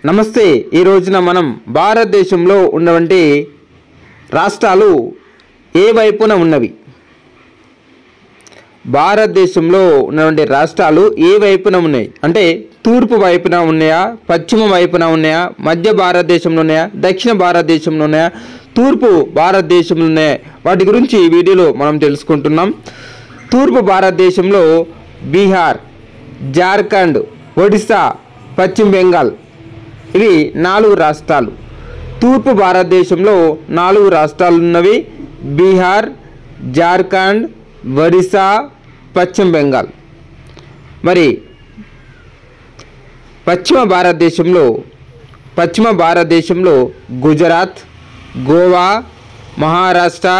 నమస్తే। ఈ రోజున మనం భారతదేశంలో ఉన్నటువంటి రాష్ట్రాలు ఏ వైపున ఉన్నవి? భారతదేశంలో ఉన్నటువంటి రాష్ట్రాలు ఏ వైపున ఉన్నాయి అంటే తూర్పు వైపున ఉన్నాయా, పశ్చిమ వైపున ఉన్నాయా, మధ్య భారతదేశంలో ఉన్నాయా, దక్షిణ భారతదేశంలో ఉన్నాయా, తూర్పు భారతదేశంలో ఉన్నాయా? వాటి గురించి ఈ వీడియోలో మనం తెలుసుకుంటున్నాం। తూర్పు భారతదేశంలో బీహార్, జార్ఖండ్, ఒడిశా, పశ్చిమ బెంగాల్ ఇవి 4 రాష్ట్రాలు। తూర్పు భారతదేశంలో 4 రాష్ట్రాలు ఉన్నవి బీహార్, జార్ఖండ్, ఒడిశా, పశ్చిమ బెంగాల్। మరి పశ్చిమ భారతదేశంలో గుజరాత్, గోవా, మహారాష్ట్ర,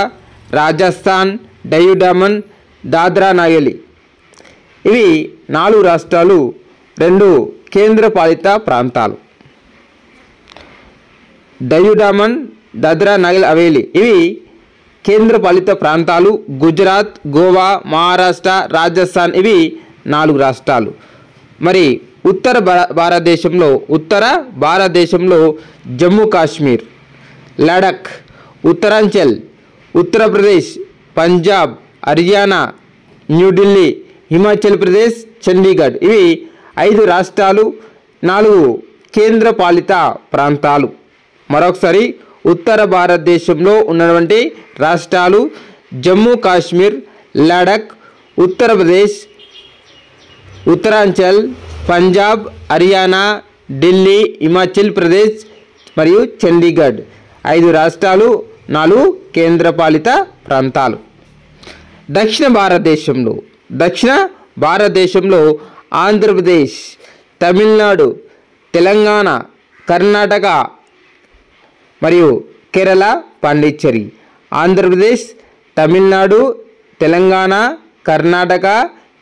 రాజస్థాన్, డయు డామన్, దాద్రా నగర్ ఇవి 4 రాష్ట్రాలు, 2 కేంద్రపాలిత ప్రాంతాలు। డయు డామన్, దాద్రా నగర్ హవేలీ ఇవి కేంద్రపాలిత ప్రాంతాలు। గుజరాత్, గోవా, మహారాష్ట్ర, రాజస్థాన్ ఇవి 4 రాష్ట్రాలు। మరి ఉత్తర భారతదేశంలో జమ్మూ కాశ్మీర్, లడఖ్, ఉత్తరాంచల్, ఉత్తరప్రదేశ్, పంజాబ్, హర్యానా, న్యూఢిల్లీ, హిమాచల్ ప్రదేశ్, చండీగఢ్ ఇవి 5 రాష్ట్రాలు, 4 కేంద్రపాలిత ప్రాంతాలు। మరొకసారి ఉత్తర భారతదేశంలో ఉన్నటువంటి రాష్ట్రాలు జమ్మూ కాశ్మీర్, లడఖ్, ఉత్తరప్రదేశ్, ఉత్తరాంచల్, పంజాబ్, హర్యానా, ఢిల్లీ, హిమాచల్ ప్రదేశ్ మరియు చండీగఢ్ 5 రాష్ట్రాలు, 4 కేంద్రపాలిత ప్రాంతాలు। దక్షిణ భారతదేశంలో ఆంధ్రప్రదేశ్, తమిళనాడు, తెలంగాణ, కర్ణాటక మరియు కేరళ, పాండిచ్చేరి। ఆంధ్రప్రదేశ్, తమిళనాడు, తెలంగాణ, కర్ణాటక,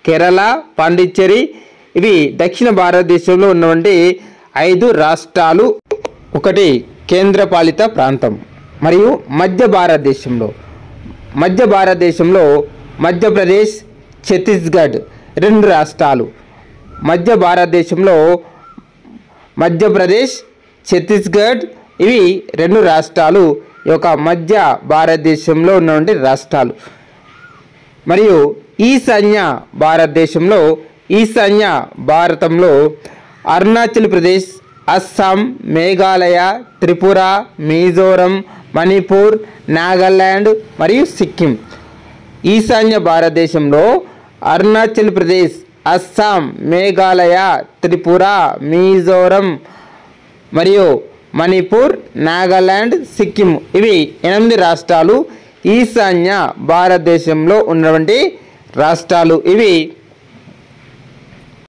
కేరళ, పాండిచ్చేరి ఇవి దక్షిణ భారతదేశంలో ఉన్నటువంటి 5 రాష్ట్రాలు, 1 కేంద్రపాలిత ప్రాంతం। మరియు మధ్య భారతదేశంలో మధ్యప్రదేశ్, ఛత్తీస్గఢ్ 2 రాష్ట్రాలు। మధ్య భారతదేశంలో మధ్యప్రదేశ్, ఛత్తీస్గఢ్ ఇవి 2 రాష్ట్రాలు, ఈ యొక్క మధ్య భారతదేశంలో ఉన్నటువంటి రాష్ట్రాలు। మరియు ఈశాన్య భారతంలో అరుణాచల్ ప్రదేశ్, అస్సాం, మేఘాలయ, త్రిపుర, మిజోరం, మణిపూర్, నాగాలాండ్ మరియు సిక్కిం। ఈశాన్య భారతదేశంలో అరుణాచల్ ప్రదేశ్, అస్సాం, మేఘాలయ, త్రిపుర, మిజోరం మరియు మణిపూర్, నాగాలాండ్, సిక్కిం ఇవి 8 రాష్ట్రాలు ఈశాన్య భారతదేశంలో ఉన్నటువంటి రాష్ట్రాలు। ఇవి